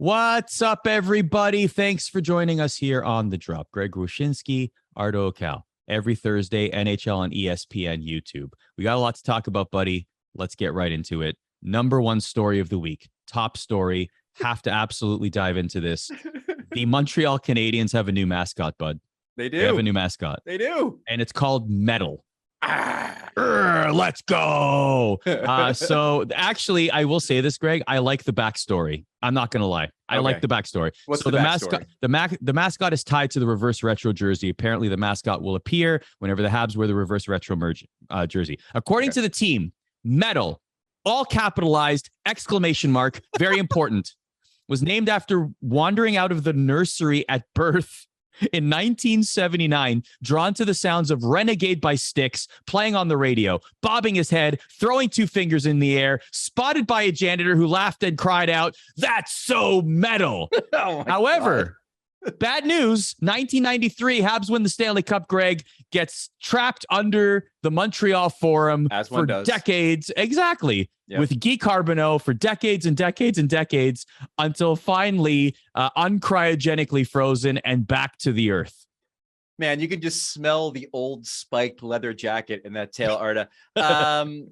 What's up, everybody? Thanks for joining us here on The Drop. Greg Wyshynski, Arda Ocal. Every Thursday, NHL on ESPN YouTube. We got a lot to talk about, buddy. Let's get right into it. Number one story of the week. Top story. Have to absolutely dive into this. The Montreal Canadiens have a new mascot, bud. They do. They have a new mascot. They do. And it's called Metal. Let's go. So actually, I will say this, Greg. I like the backstory. I'm not gonna lie. I like the backstory. What's so the mascot? The mascot is tied to the reverse retro jersey. Apparently, the mascot will appear whenever the Habs wear the reverse retro jersey. According to the team, Metal, all capitalized, exclamation mark, very important, was named after wandering out of the nursery at birth in 1979, drawn to the sounds of Renegade by Styx playing on the radio, bobbing his head, throwing two fingers in the air, spotted by a janitor who laughed and cried out, "That's so metal." However, bad news, 1993, Habs win the Stanley Cup, Greg, gets trapped under the Montreal Forum for decades. Exactly. Yep. With Guy Carbonneau for decades and decades and decades until finally uncryogenically frozen and back to the earth. Man, you can just smell the old spiked leather jacket in that tail, Arda.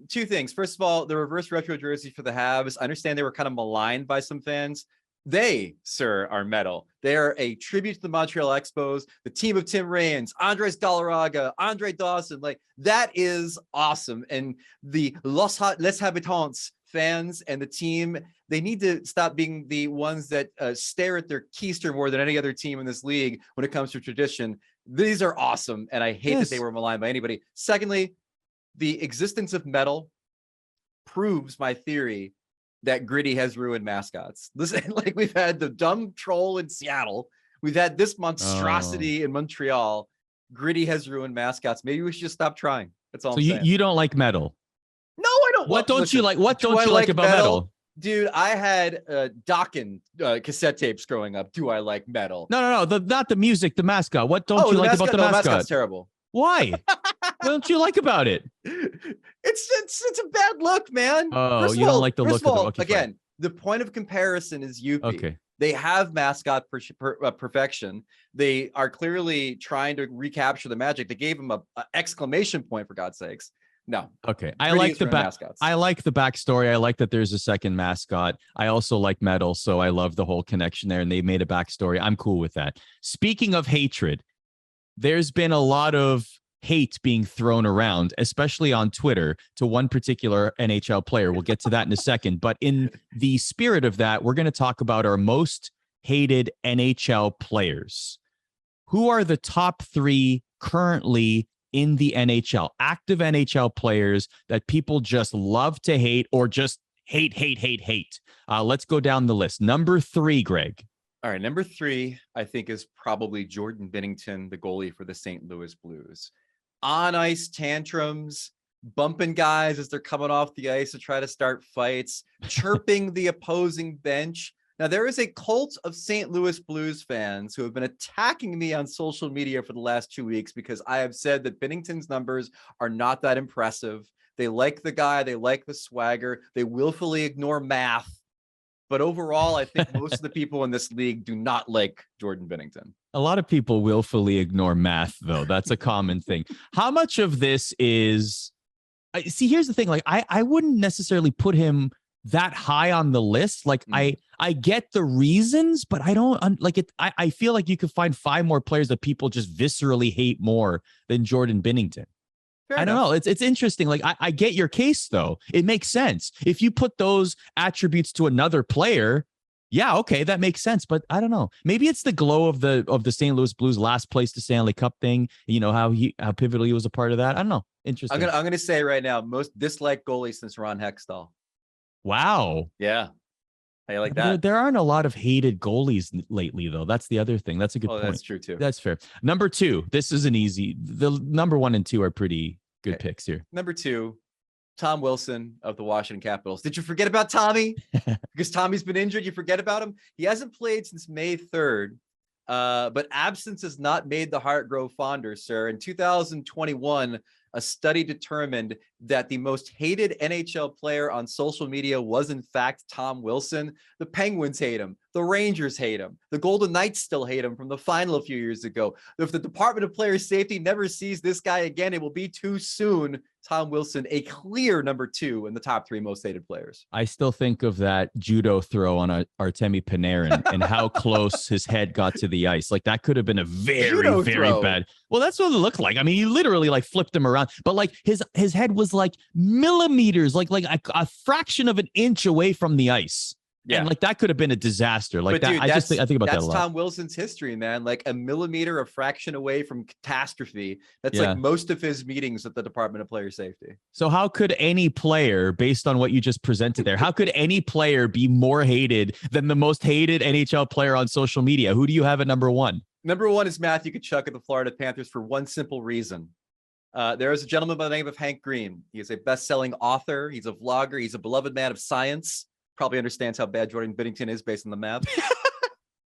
Two things. First of all, the reverse retro jersey for the Habs. I understand they were kind of maligned by some fans. They, sir, are metal. They are a tribute to the Montreal Expos, the team of Tim Raines, Andres Galarraga, Andre Dawson. Like, that is awesome. And the Les Habitants fans and the team, they need to stop being the ones that stare at their keister more than any other team in this league when it comes to tradition. These are awesome, and I hate that they were maligned by anybody. Secondly, the existence of metal proves my theory that Gritty has ruined mascots. Listen, like, we've had the dumb troll in Seattle. We've had this monstrosity in Montreal. Gritty has ruined mascots. Maybe we should just stop trying. That's all I'm saying. You don't like metal? No, I don't. What don't you like? What don't you like about metal? Dude, I had Dokken cassette tapes growing up. Do I like metal? No. Not the music, the mascot. What don't you like about the mascot? The mascot's terrible. Why? What don't you like about it? It's a bad look, man. Oh, you don't like the look of it. Okay, again, the point of comparison is UP. Okay. They have mascot perfection. They are clearly trying to recapture the magic. They gave him a exclamation point, for God's sakes. No. Okay. I like the backstory. I like that there's a second mascot. I also like metal, so I love the whole connection there, and they made a backstory. I'm cool with that. Speaking of hatred, there's been a lot of hate being thrown around, especially on Twitter, to one particular NHL player. We'll get to that in a second. But in the spirit of that, we're going to talk about our most hated NHL players. Who are the top three currently in the NHL, active NHL players that people just love to hate or just hate? Let's go down the list. Number 3, Greg. All right, number 3, I think, is probably Jordan Binnington, the goalie for the St. Louis Blues. On ice tantrums, bumping guys as they're coming off the ice to try to start fights, chirping the opposing bench. Now, there is a cult of St. Louis Blues fans who have been attacking me on social media for the last 2 weeks because I have said that Binnington's numbers are not that impressive. They like the guy, they like the swagger, they willfully ignore math. But overall, I think most of the people in this league do not like Jordan Binnington. A lot of people willfully ignore math, though. That's a common thing. How much of this is... See, here's the thing. Like, I wouldn't necessarily put him that high on the list. Like, I get the reasons, but I don't like it. I feel like you could find 5 more players that people just viscerally hate more than Jordan Binnington. I don't know. It's interesting. Like, I get your case, though. It makes sense. If you put those attributes to another player, yeah, okay, that makes sense. But I don't know. Maybe it's the glow of the St. Louis Blues last place to Stanley Cup thing. You know, how pivotal he was a part of that. I don't know. Interesting. I'm gonna say right now, most disliked goalie since Ron Hextall. Wow. Yeah. How you like that? There aren't a lot of hated goalies lately, though. That's the other thing. That's a good point. That's true, too. That's fair. Number 2. This is an easy. The number 1 and 2 are pretty good picks here. Number 2, Tom Wilson of the Washington Capitals. Did you forget about Tommy? Because Tommy's been injured. You forget about him? He hasn't played since May 3rd. But absence has not made the heart grow fonder, sir. In 2021, a study determined that the most hated NHL player on social media was in fact Tom Wilson. The Penguins hate him. The Rangers hate him. The Golden Knights still hate him from the final a few years ago. If the Department of Player Safety never sees this guy again, it will be too soon. Tom Wilson, a clear number 2 in the top 3 most hated players. I still think of that judo throw on Artemi Panarin and how close his head got to the ice. Like that could have been a very bad. Well, that's what it looked like. I mean, he literally like flipped him around, but like his head was like millimeters, like a fraction of an inch away from the ice. Yeah. And like that could have been a disaster. Like but that, dude, I think about that a lot. That's Tom Wilson's history, man. Like a millimeter, a fraction away from catastrophe. That's like most of his meetings at the Department of Player Safety. So how could any player, based on what you just presented there, how could any player be more hated than the most hated NHL player on social media? Who do you have at number 1? Number 1 is Matthew Tkachuk of the Florida Panthers for one simple reason. There is a gentleman by the name of Hank Green. He is a best-selling author. He's a vlogger. He's a beloved man of science. Probably understands how bad Jordan Binnington is based on the math.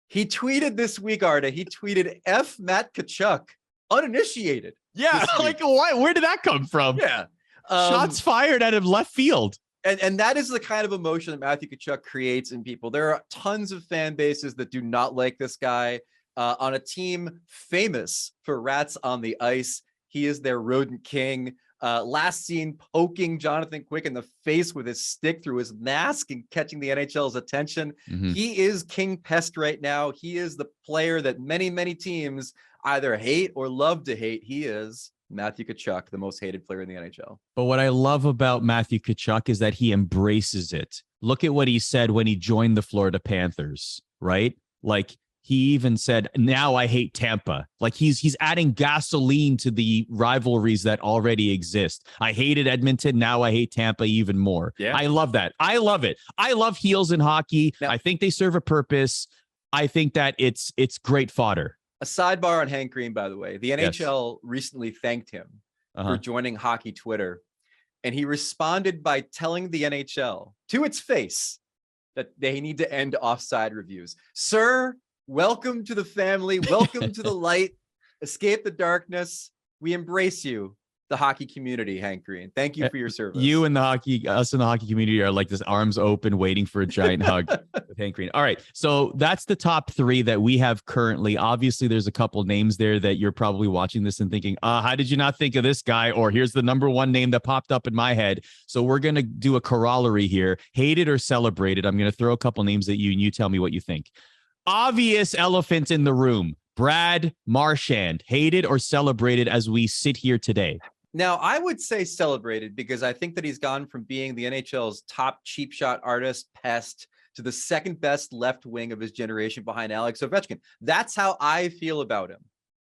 He tweeted this week, Arda. He tweeted F Matt Tkachuk, uninitiated. Yeah, like why? Where did that come from? Yeah. Shots fired out of left field. And that is the kind of emotion that Matthew Tkachuk creates in people. There are tons of fan bases that do not like this guy. On a team famous for rats on the ice, he is their rodent king. Last seen poking Jonathan Quick in the face with his stick through his mask and catching the NHL's attention. He is King Pest right now. He is the player that many, many teams either hate or love to hate. He is Matthew Tkachuk, the most hated player in the NHL. But what I love about Matthew Tkachuk is that he embraces it. Look at what he said when he joined the Florida Panthers, right? Like, he even said, now I hate Tampa. Like he's adding gasoline to the rivalries that already exist. I hated Edmonton. Now I hate Tampa even more. Yeah. I love that. I love it. I love heels in hockey. Now, I think they serve a purpose. I think that it's great fodder. A sidebar on Hank Green, by the way. The NHL recently thanked him for joining hockey Twitter. And he responded by telling the NHL to its face that they need to end offside reviews. Sir, welcome to the family. Welcome to the light. Escape the darkness. We embrace you, the hockey community, Hank Green. Thank you for your service. You and us in the hockey community are like this, arms open, waiting for a giant hug with Hank Green. All right. So that's the top 3 that we have currently. Obviously, there's a couple names there that you're probably watching this and thinking, how did you not think of this guy? Or here's the number 1 name that popped up in my head. So we're going to do a corollary here. Hated or celebrated? I'm going to throw a couple names at you and you tell me what you think. Obvious elephant in the room, Brad Marchand, hated or celebrated as we sit here today? Now, I would say celebrated because I think that he's gone from being the NHL's top cheap shot artist, pest, to the second best left wing of his generation behind Alex Ovechkin. That's how I feel about him.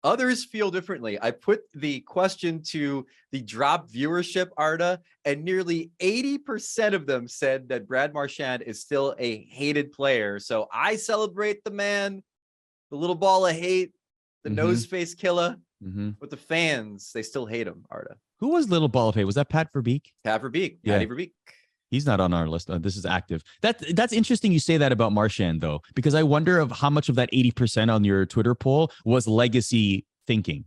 Others feel differently. I put the question to the drop viewership, Arda, and nearly 80% of them said that Brad Marchand is still a hated player. So I celebrate the man, the little ball of hate, the nose face killer. But the fans, they still hate him, Arda. Who was little ball of hate? Was that Pat Verbeek? Pat Verbeek. Yeah. Patty Verbeek. He's not on our list. This is active. That's interesting you say that about Marchand, though, because I wonder of how much of that 80% on your Twitter poll was legacy thinking.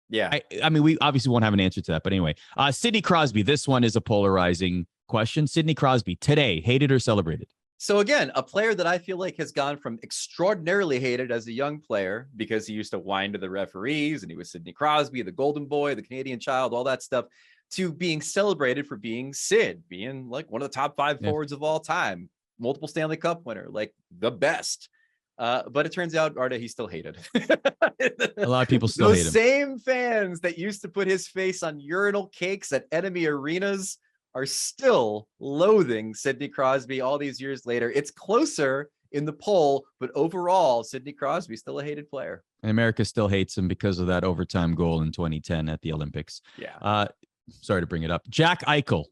Yeah. I mean, we obviously won't have an answer to that. But anyway, Sidney Crosby. This one is a polarizing question. Sidney Crosby, today, hated or celebrated? So again, a player that I feel like has gone from extraordinarily hated as a young player because he used to whine to the referees and he was Sidney Crosby, the golden boy, the Canadian child, all that stuff, to being celebrated for being Sid, being like one of the top 5 forwards of all time, multiple Stanley Cup winner, like the best. But it turns out, Arda, he's still hated. A lot of people still hate him. Those same fans that used to put his face on urinal cakes at enemy arenas are still loathing Sidney Crosby all these years later. It's closer in the poll, but overall, Sidney Crosby still a hated player. And America still hates him because of that overtime goal in 2010 at the Olympics. Yeah. Sorry to bring it up. Jack Eichel.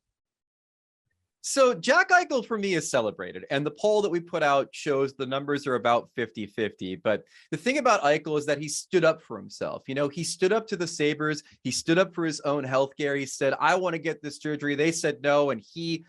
So Jack Eichel for me is celebrated, and the poll that we put out shows the numbers are about 50-50. But the thing about Eichel is that he stood up for himself. You know, he stood up to the Sabres. He stood up for his own healthcare. He said, I want to get this surgery. They said no, and he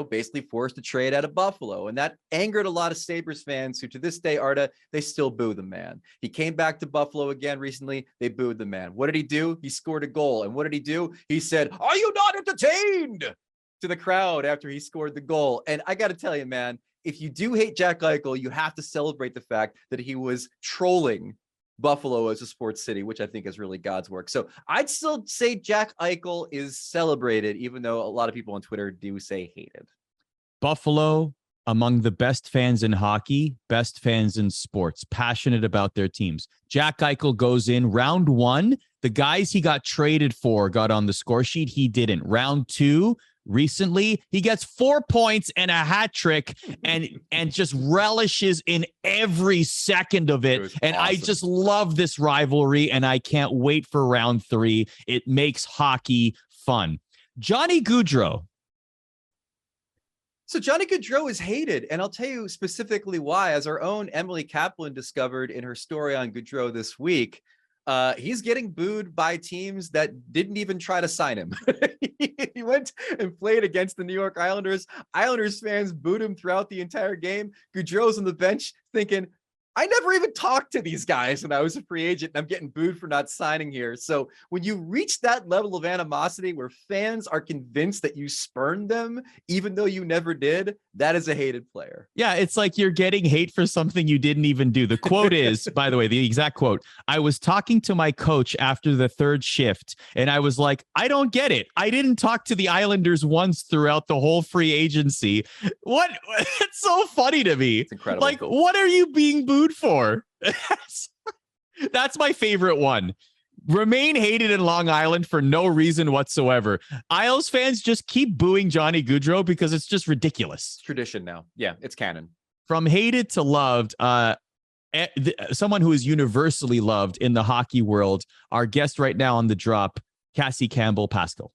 basically forced a trade out of Buffalo. And that angered a lot of Sabres fans who to this day, Arda, they still boo the man. He came back to Buffalo again recently. They booed the man. What did he do? He scored a goal. And what did he do? He said, "Are you not entertained?" to the crowd after he scored the goal. And I got to tell you, man, if you do hate Jack Eichel, you have to celebrate the fact that he was trolling Buffalo as a sports city, which I think is really God's work. So I'd still say Jack Eichel is celebrated, even though a lot of people on Twitter do say hated. Buffalo, among the best fans in hockey, best fans in sports, passionate about their teams. Jack Eichel goes in round 1. The guys he got traded for got on the score sheet. He didn't. Round 2, recently, he gets 4 points and a hat trick and just relishes in every second of it. And awesome. I just love this rivalry, and I can't wait for round 3. It makes hockey fun. Johnny Gaudreau. So Johnny Gaudreau is hated, and I'll tell you specifically why. As our own Emily Kaplan discovered in her story on Gaudreau this week, he's getting booed by teams that didn't even try to sign him. He went and played against the New York Islanders. Islanders fans booed him throughout the entire game. Gaudreau's on the bench thinking, I never even talked to these guys when I was a free agent, and I'm getting booed for not signing here. So when you reach that level of animosity where fans are convinced that you spurned them, even though you never did, that is a hated player. Yeah, it's like you're getting hate for something you didn't even do. The quote is, by the way, the exact quote, "I was talking to my coach after the 3rd shift, and I was like, I don't get it. I didn't talk to the Islanders once throughout the whole free agency." What? It's so funny to me. It's incredible. Like, what are you being booed for? That's my favorite one. Remain hated in Long Island for no reason whatsoever. Isles fans just keep booing Johnny Gaudreau because it's just ridiculous. It's tradition now. Yeah, it's canon. From hated to loved, someone who is universally loved in the hockey world, our guest right now on the drop, Cassie Campbell-Pascall.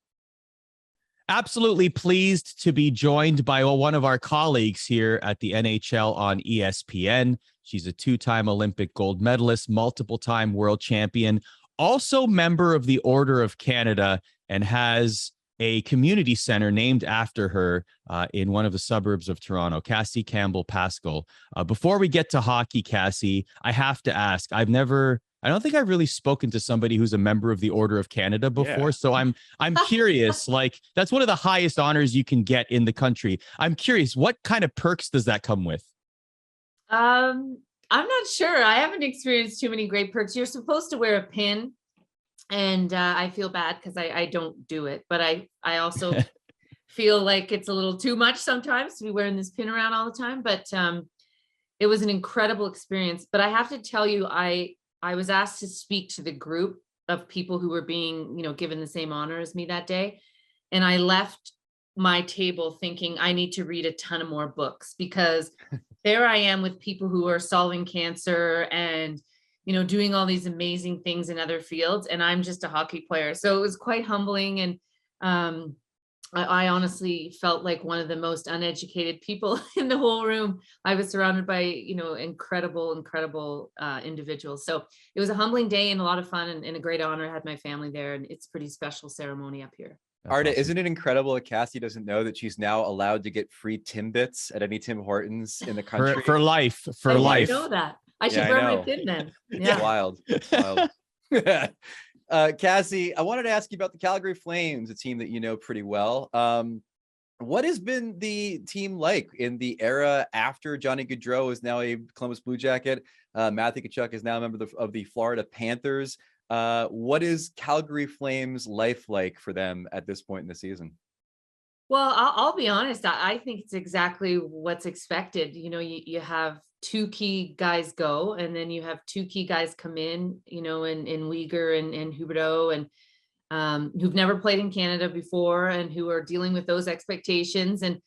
Absolutely pleased to be joined by one of our colleagues here at the NHL on ESPN. She's a 2-time Olympic gold medalist, multiple-time world champion, also member of the Order of Canada, and has a community center named after her in one of the suburbs of Toronto. Cassie Campbell-Pascall. Before we get to hockey, Cassie, I have to ask, I don't think I've really spoken to somebody who's a member of the Order of Canada before. Yeah. So I'm curious, like, that's one of the highest honors you can get in the country. I'm curious, what kind of perks does that come with? I'm not sure. I haven't experienced too many great perks. You're supposed to wear a pin, and I feel bad because I don't do it, but I also feel like it's a little too much sometimes to be wearing this pin around all the time. But it was an incredible experience. But I have to tell you, I was asked to speak to the group of people who were being, given the same honor as me that day. And I left my table thinking I need to read a ton of more books, because there I am with people who are solving cancer and, doing all these amazing things in other fields. And I'm just a hockey player. So it was quite humbling. And I honestly felt like one of the most uneducated people in the whole room. I was surrounded by, incredible individuals. So it was a humbling day and a lot of fun and a great honor. I had my family there, and it's a pretty special ceremony up here. Arda, awesome. Isn't it incredible that Cassie doesn't know that she's now allowed to get free Timbits at any Tim Hortons in the country? For life. I didn't know that. I should burn my pin then. Yeah. It's wild. It's wild. Cassie, I wanted to ask you about the Calgary Flames, a team that you know pretty well. What has been the team like in the era after Johnny Gaudreau is now a Columbus Blue Jacket? Matthew Tkachuk is now a member of the Florida Panthers. What is Calgary Flames life like for them at this point in the season? Well, I'll be honest. I think it's exactly what's expected. You have 2 key guys go, and then you have 2 key guys come in, in Uyghur and Huberdeau, and who've never played in Canada before and who are dealing with those expectations. And,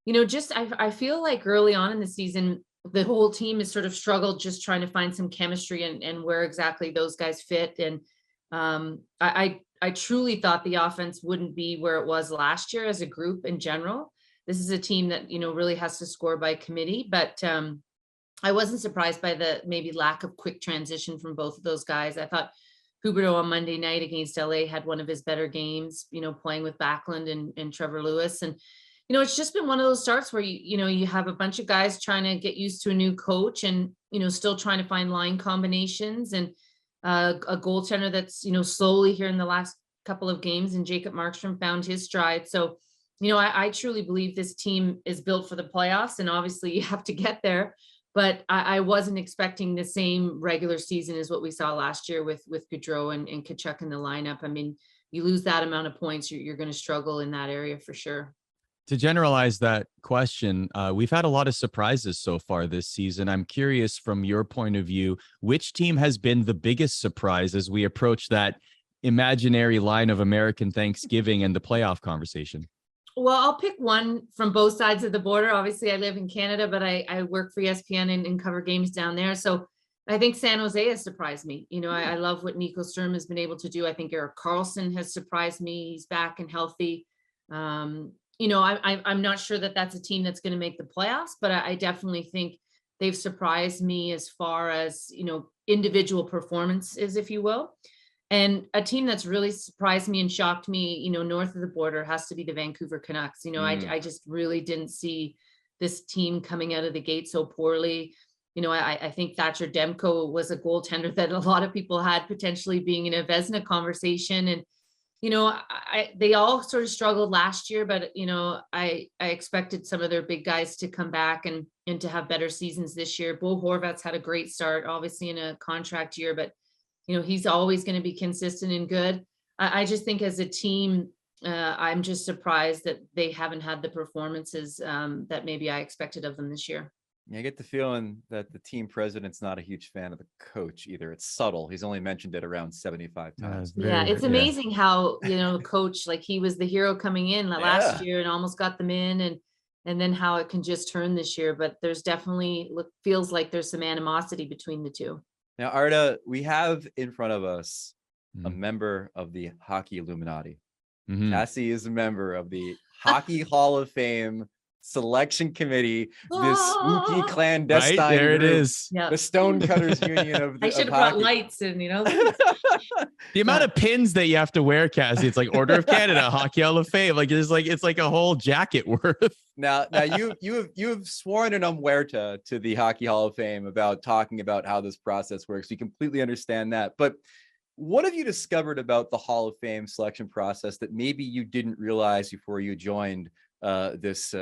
I feel like early on in the season, the whole team has sort of struggled just trying to find some chemistry and where exactly those guys fit. And I truly thought the offense wouldn't be where it was last year as a group in general. This is a team that, really has to score by committee, but I wasn't surprised by the maybe lack of quick transition from both of those guys. I thought Huberdeau on Monday night against LA had one of his better games, playing with Backlund and Trevor Lewis. And, It's just been one of those starts where you have a bunch of guys trying to get used to a new coach and, still trying to find line combinations and a goaltender that's, slowly here in the last couple of games, and Jacob Markstrom found his stride. So, I truly believe this team is built for the playoffs, and obviously you have to get there, but I wasn't expecting the same regular season as what we saw last year with Gaudreau and Tkachuk in the lineup. I mean, you lose that amount of points, you're going to struggle in that area for sure. To generalize that question, we've had a lot of surprises so far this season. I'm curious, from your point of view, which team has been the biggest surprise as we approach that imaginary line of American Thanksgiving and the playoff conversation? Well, I'll pick one from both sides of the border. Obviously, I live in Canada, but I work for ESPN and cover games down there. So I think San Jose has surprised me. I love what Nico Sturm has been able to do. I think Erik Karlsson has surprised me. He's back and healthy. I'm not sure that that's a team that's going to make the playoffs, but I definitely think they've surprised me as far as, individual performances, if you will. And a team that's really surprised me and shocked me, north of the border has to be the Vancouver Canucks. I just really didn't see this team coming out of the gate so poorly. I think Thatcher Demko was a goaltender that a lot of people had potentially being in a Vezina conversation. And they all sort of struggled last year, but I expected some of their big guys to come back and to have better seasons this year. Bo Horvat's had a great start, obviously in a contract year, but he's always going to be consistent and good. I just think as a team, I'm just surprised that they haven't had the performances that maybe I expected of them this year. Yeah, I get the feeling that the team president's not a huge fan of the coach either. It's subtle. He's only mentioned it around 75 times. Yeah, it's amazing how, coach, like he was the hero coming in last year and almost got them in, and then how it can just turn this year. But there's definitely feels like there's some animosity between the two. Now, Arda, we have in front of us a member of the Hockey Illuminati. Cassie is a member of the Hockey Hall of Fame Selection Committee, this spooky clandestine right, there group, it is. the Stonecutters Union of the I should have brought lights and the amount of pins that you have to wear, Cassie. It's like Order of Canada, Hockey Hall of Fame. It's like a whole jacket worth. Now you've sworn an omerta to the Hockey Hall of Fame about talking about how this process works. We completely understand that, but what have you discovered about the Hall of Fame selection process that maybe you didn't realize before you joined this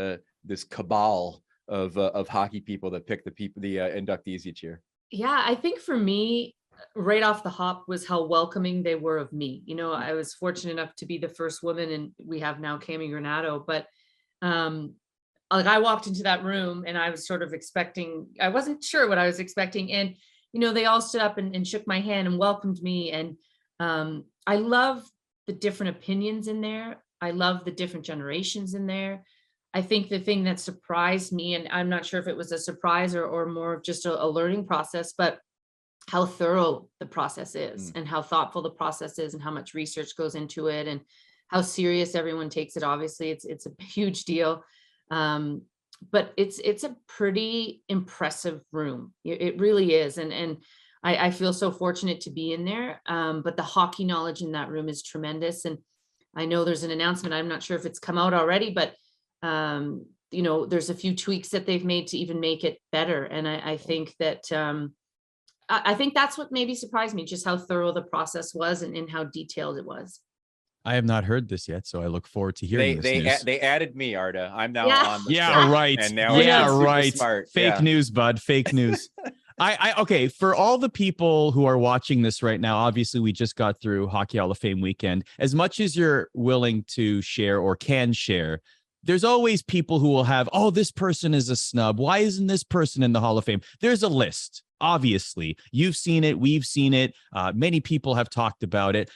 cabal of hockey people that pick the inductees each year? Yeah, I think for me, right off the hop was how welcoming they were of me. I was fortunate enough to be the first woman, and we have now Cami Granato, but I walked into that room and I was sort of I wasn't sure what I was expecting. And, they all stood up and shook my hand and welcomed me. And I love the different opinions in there. I love the different generations in there. I think the thing that surprised me, and I'm not sure if it was a surprise or more of just a learning process, but how thorough the process is and how thoughtful the process is and how much research goes into it and how serious everyone takes it. Obviously, it's a huge deal. But it's a pretty impressive room. It really is. And I feel so fortunate to be in there. But the hockey knowledge in that room is tremendous. And I know there's an announcement. I'm not sure if it's come out already, but there's a few tweaks that they've made to even make it better. And I think that I think that's what maybe surprised me, just how thorough the process was and how detailed it was. I have not heard this yet, so I look forward to hearing this news. They added me, Arda. I'm now on the show, right. And now right. Smart. Fake news, bud. Fake news. Okay, for all the people who are watching this right now, obviously we just got through Hockey Hall of Fame weekend. As much as you're willing to share or can share, there's always people who will have, oh, this person is a snub. Why isn't this person in the Hall of Fame? There's a list. Obviously, you've seen it. We've seen it. Many people have talked about it.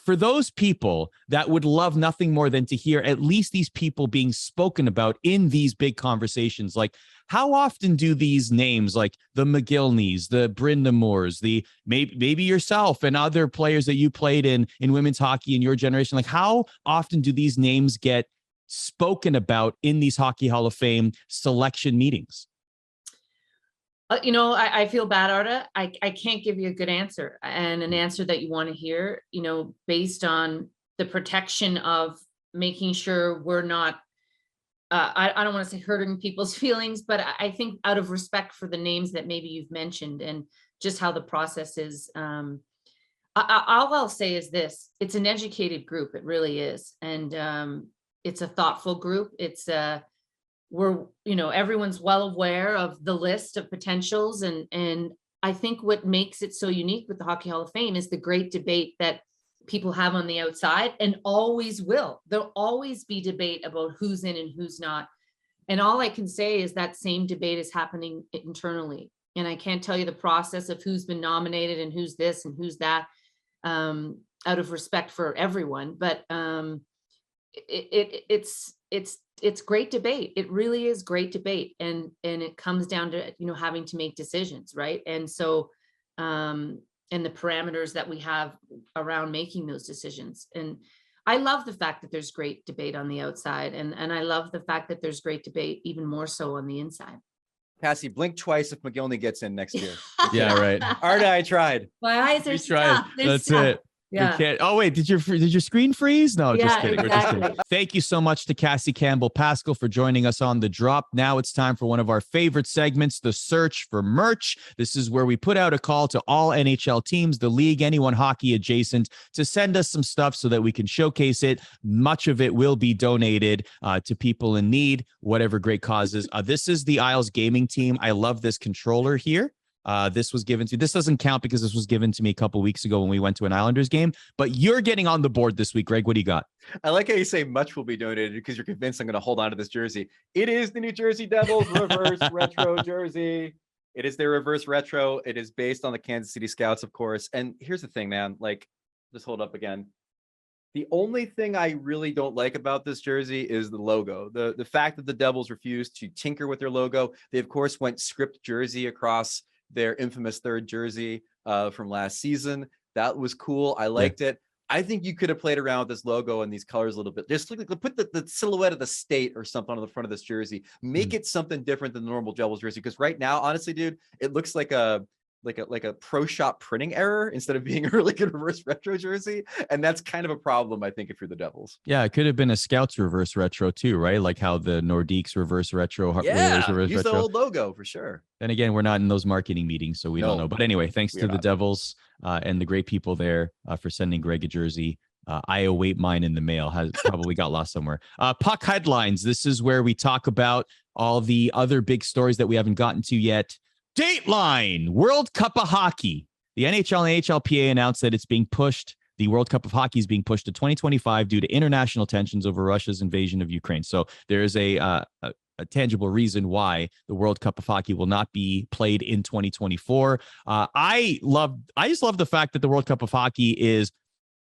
For those people that would love nothing more than to hear at least these people being spoken about in these big conversations, like how often do these names like the McGillneys, the Brynda Moores, the maybe yourself and other players that you played in women's hockey in your generation, like how often do these names get spoken about in these Hockey Hall of Fame selection meetings? I feel bad, Arda. I can't give you a good answer and an answer that you want to hear, based on the protection of making sure we're not I don't want to say hurting people's feelings, but I think out of respect for the names that maybe you've mentioned and just how the process is, all I'll say is this: it's an educated group. It really is, and it's a thoughtful group. It's everyone's well aware of the list of potentials, and I think what makes it so unique with the Hockey Hall of Fame is the great debate that people have on the outside and always will. There'll always be debate about who's in and who's not. And all I can say is that same debate is happening internally. And I can't tell you the process of who's been nominated and who's this and who's that, out of respect for everyone. But it's great debate. It really is great debate. And it comes down to, having to make decisions, right? And so, and the parameters that we have around making those decisions. And I love the fact that there's great debate on the outside. And I love the fact that there's great debate even more so on the inside. Cassie, blink twice if McGillney gets in next year. Yeah, right. Arda, I tried. My eyes are stuck. That's it. Yeah. Can't. Oh wait, did your screen freeze? No, Yeah, just kidding. We're just exactly. kidding. Thank you so much to Cassie Campbell-Pascall for joining us on The Drop. Now it's time for one of our favorite segments, the search for merch. This is where we put out a call to all NHL teams, the league, anyone hockey adjacent, to send us some stuff so that we can showcase it. Much of it will be donated to people in need, whatever great causes. This is the Isles Gaming team. I love this controller here. This doesn't count because this was given to me a couple weeks ago when we went to an Islanders game, but you're getting on the board this week. Greg, what do you got? I like how you say much will be donated because you're convinced I'm going to hold on to this jersey. It is the New Jersey Devils reverse retro jersey. It is their reverse retro. It is based on the Kansas City Scouts, of course. And here's the thing, man, just hold up again. The only thing I really don't like about this jersey is the logo. The fact that the Devils refused to tinker with their logo. They, of course, went script jersey across their infamous third jersey from last season. That was cool. I liked it. I think you could have played around with this logo and these colors a little bit. Just put the silhouette of the state or something on the front of this jersey. Make it something different than the normal Devils jersey. Because right now, honestly, dude, it looks like a pro shop printing error instead of being a really good reverse retro jersey. And that's kind of a problem, I think, if you're the Devils. Yeah, it could have been a Scouts reverse retro too, right? Like how the Nordiques reverse retro. Use the old logo for sure. Then again, we're not in those marketing meetings, so we don't know. But anyway, thanks to the Devils and the great people there for sending Greg a jersey. I await mine in the mail. Has probably got lost somewhere. Puck headlines. This is where we talk about all the other big stories that we haven't gotten to yet. Dateline, World Cup of Hockey. The NHL and HLPA announced that it's being pushed. The World Cup of Hockey is being pushed to 2025 due to international tensions over Russia's invasion of Ukraine. So there is a tangible reason why the World Cup of Hockey will not be played in 2024. I just love the fact that the World Cup of Hockey is,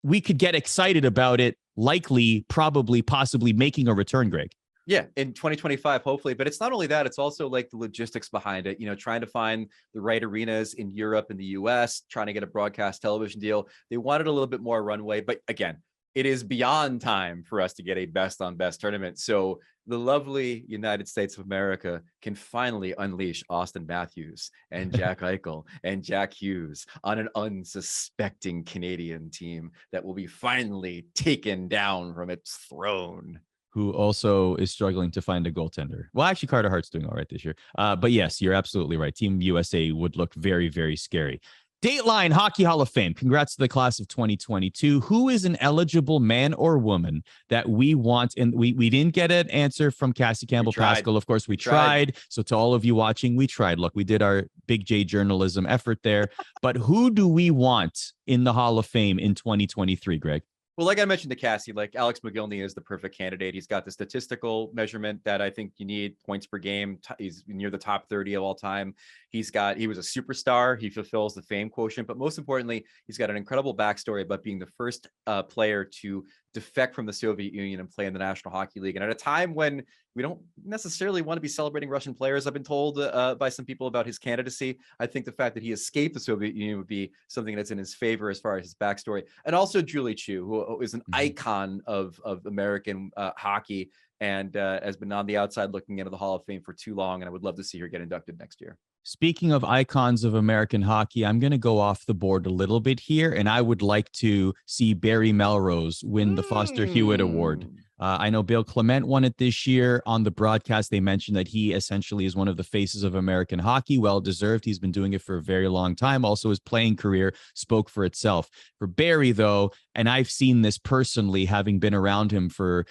we could get excited about it, likely, probably, possibly making a return, Greg. Yeah, in 2025, hopefully. But it's not only that, it's also like the logistics behind it, trying to find the right arenas in Europe and the US, trying to get a broadcast television deal. They wanted a little bit more runway. But again, it is beyond time for us to get a best on best tournament. So the lovely United States of America can finally unleash Austin Matthews and Jack Eichel and Jack Hughes on an unsuspecting Canadian team that will be finally taken down from its throne. Who also is struggling to find a goaltender. Well, actually, Carter Hart's doing all right this year. But yes, you're absolutely right. Team USA would look very, very scary. Dateline Hockey Hall of Fame. Congrats to the class of 2022. Who is an eligible man or woman that we want? And we didn't get an answer from Cassie Campbell-Pascall. Of course, we tried. So to all of you watching, we tried. Look, we did our Big J journalism effort there. But who do we want in the Hall of Fame in 2023, Greg? Well, like I mentioned to Cassie, like Alex McGillney is the perfect candidate. He's got the statistical measurement that I think you need, points per game. He's near the top 30 of all time. He was a superstar. He fulfills the fame quotient, but most importantly, he's got an incredible backstory about being the first player to defect from the Soviet Union and play in the National Hockey League. And at a time when we don't necessarily want to be celebrating Russian players, I've been told by some people about his candidacy. I think the fact that he escaped the Soviet Union would be something that's in his favor as far as his backstory. And also Julie Chu, who is an icon of American hockey and has been on the outside looking into the Hall of Fame for too long. And I would love to see her get inducted next year. Speaking of icons of American hockey, I'm going to go off the board a little bit here, and I would like to see Barry Melrose win the Foster Hewitt Award. I know Bill Clement won it this year. On the broadcast, they mentioned that he essentially is one of the faces of American hockey. Well deserved. He's been doing it for a very long time. Also, his playing career spoke for itself. For Barry, though, and I've seen this personally, having been around him for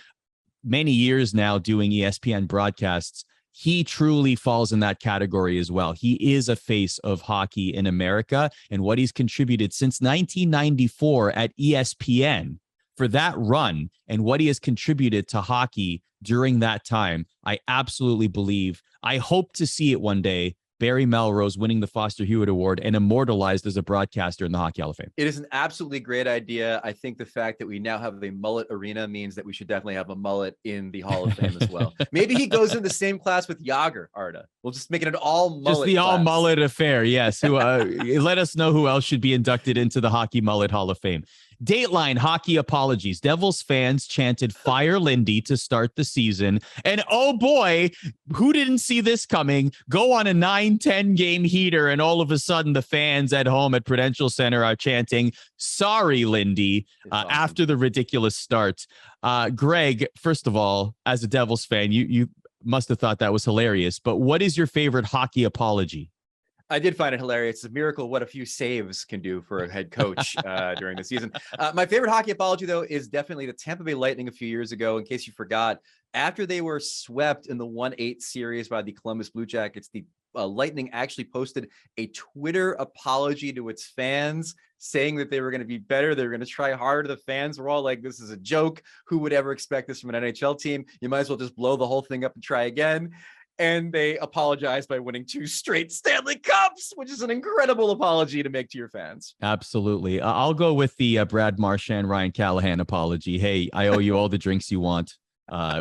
many years now doing ESPN broadcasts, he truly falls in that category as well. He is a face of hockey in America, and what he's contributed since 1994 at ESPN for that run and what he has contributed to hockey during that time, I absolutely believe. I hope to see it one day. Barry Melrose winning the Foster Hewitt Award and immortalized as a broadcaster in the Hockey Hall of Fame. It is an absolutely great idea. I think the fact that we now have a mullet arena means that we should definitely have a mullet in the Hall of Fame as well. Maybe he goes in the same class with Yager, Arda. We'll just make it an all mullet. Just the class. all mullet affair. Yes. Who? Let us know who else should be inducted into the Hockey Mullet Hall of Fame. Dateline hockey apologies. Devils fans chanted "Fire Lindy" to start the season. And oh boy, who didn't see this coming? Go on a 9-10 game heater, and all of a sudden the fans at home at Prudential Center are chanting "Sorry, Lindy" Awesome. after the ridiculous start. Greg, first of all, as a Devils fan, you must have thought that was hilarious. But what is your favorite hockey apology? I did find it hilarious. It's a miracle what a few saves can do for a head coach during the season. My favorite hockey apology, though, is definitely the Tampa Bay Lightning a few years ago. In case you forgot, after they were swept in the 1-8 series by the Columbus Blue Jackets, the Lightning actually posted a Twitter apology to its fans saying that they were going to be better. They were going to try harder. The fans were all like, this is a joke. Who would ever expect this from an NHL team? You might as well just blow the whole thing up and try again. And they apologized by winning 2 straight Stanley Cups, which is an incredible apology to make to your fans. Absolutely. I'll go with the Brad Marchand, Ryan Callahan apology. Hey, I owe you all the drinks you want.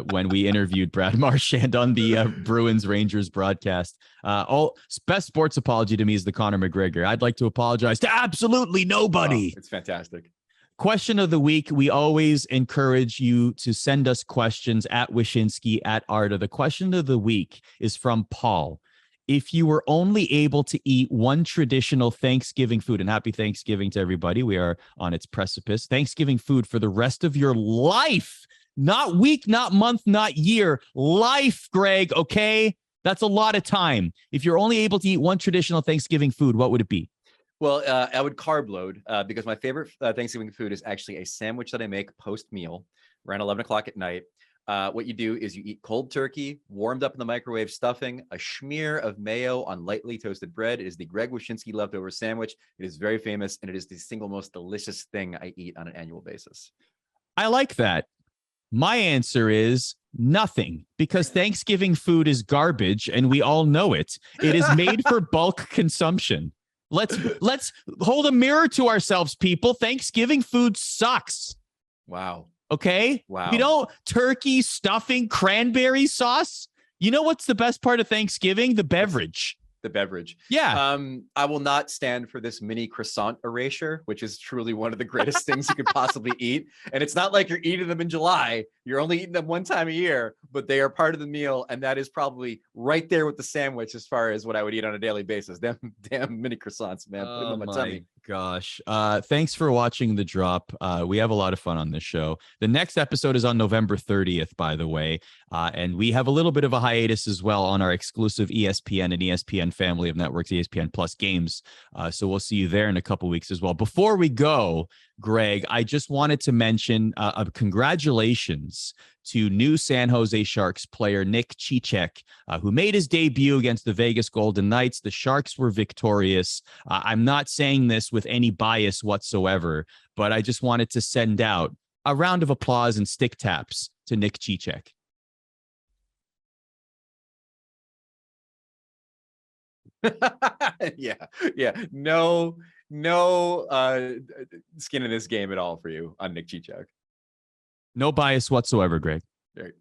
When we interviewed Brad Marchand on the Bruins Rangers broadcast. Best sports apology to me is the Conor McGregor. I'd like to apologize to absolutely nobody. Oh, it's fantastic. Question of the week. We always encourage you to send us questions at Wyshynski, at Arda. The question of the week is from Paul. If you were only able to eat one traditional Thanksgiving food, and happy Thanksgiving to everybody. We are on its precipice. Thanksgiving food for the rest of your life, not week, not month, not year, life, Greg. Okay. That's a lot of time. If you're only able to eat one traditional Thanksgiving food, what would it be? Well, I would carb load because my favorite Thanksgiving food is actually a sandwich that I make post-meal around 11 o'clock at night. What you do is you eat cold turkey, warmed up in the microwave stuffing, a smear of mayo on lightly toasted bread. It is the Greg Wyshynski leftover sandwich. It is very famous, and it is the single most delicious thing I eat on an annual basis. I like that. My answer is nothing, because Thanksgiving food is garbage, and we all know it. It is made for bulk consumption. Let's hold a mirror to ourselves, people. Thanksgiving food sucks. Wow. Okay. Wow. You know, turkey, stuffing, cranberry sauce. You know what's the best part of Thanksgiving? The beverage. The beverage. Yeah. I will not stand for this mini croissant erasure, which is truly one of the greatest things you could possibly eat. And it's not like you're eating them in July. You're only eating them one time a year, but they are part of the meal. And that is probably right there with the sandwich as far as what I would eat on a daily basis. Damn mini croissants, man. Put them on my tummy. Gosh. Thanks for watching The Drop. We have a lot of fun on this show. The next episode is on November 30th, by the way. And we have a little bit of a hiatus as well on our exclusive ESPN and ESPN family of networks, ESPN Plus games. So we'll see you there in a couple weeks as well. Before we go, Greg, I just wanted to mention congratulations to new San Jose Sharks player Nick Cicek, who made his debut against the Vegas Golden Knights. The Sharks were victorious. I'm not saying this with any bias whatsoever, but I just wanted to send out a round of applause and stick taps to Nick Cicek. Yeah. No skin in this game at all for you on Nick Cicek. No bias whatsoever, Greg. Right.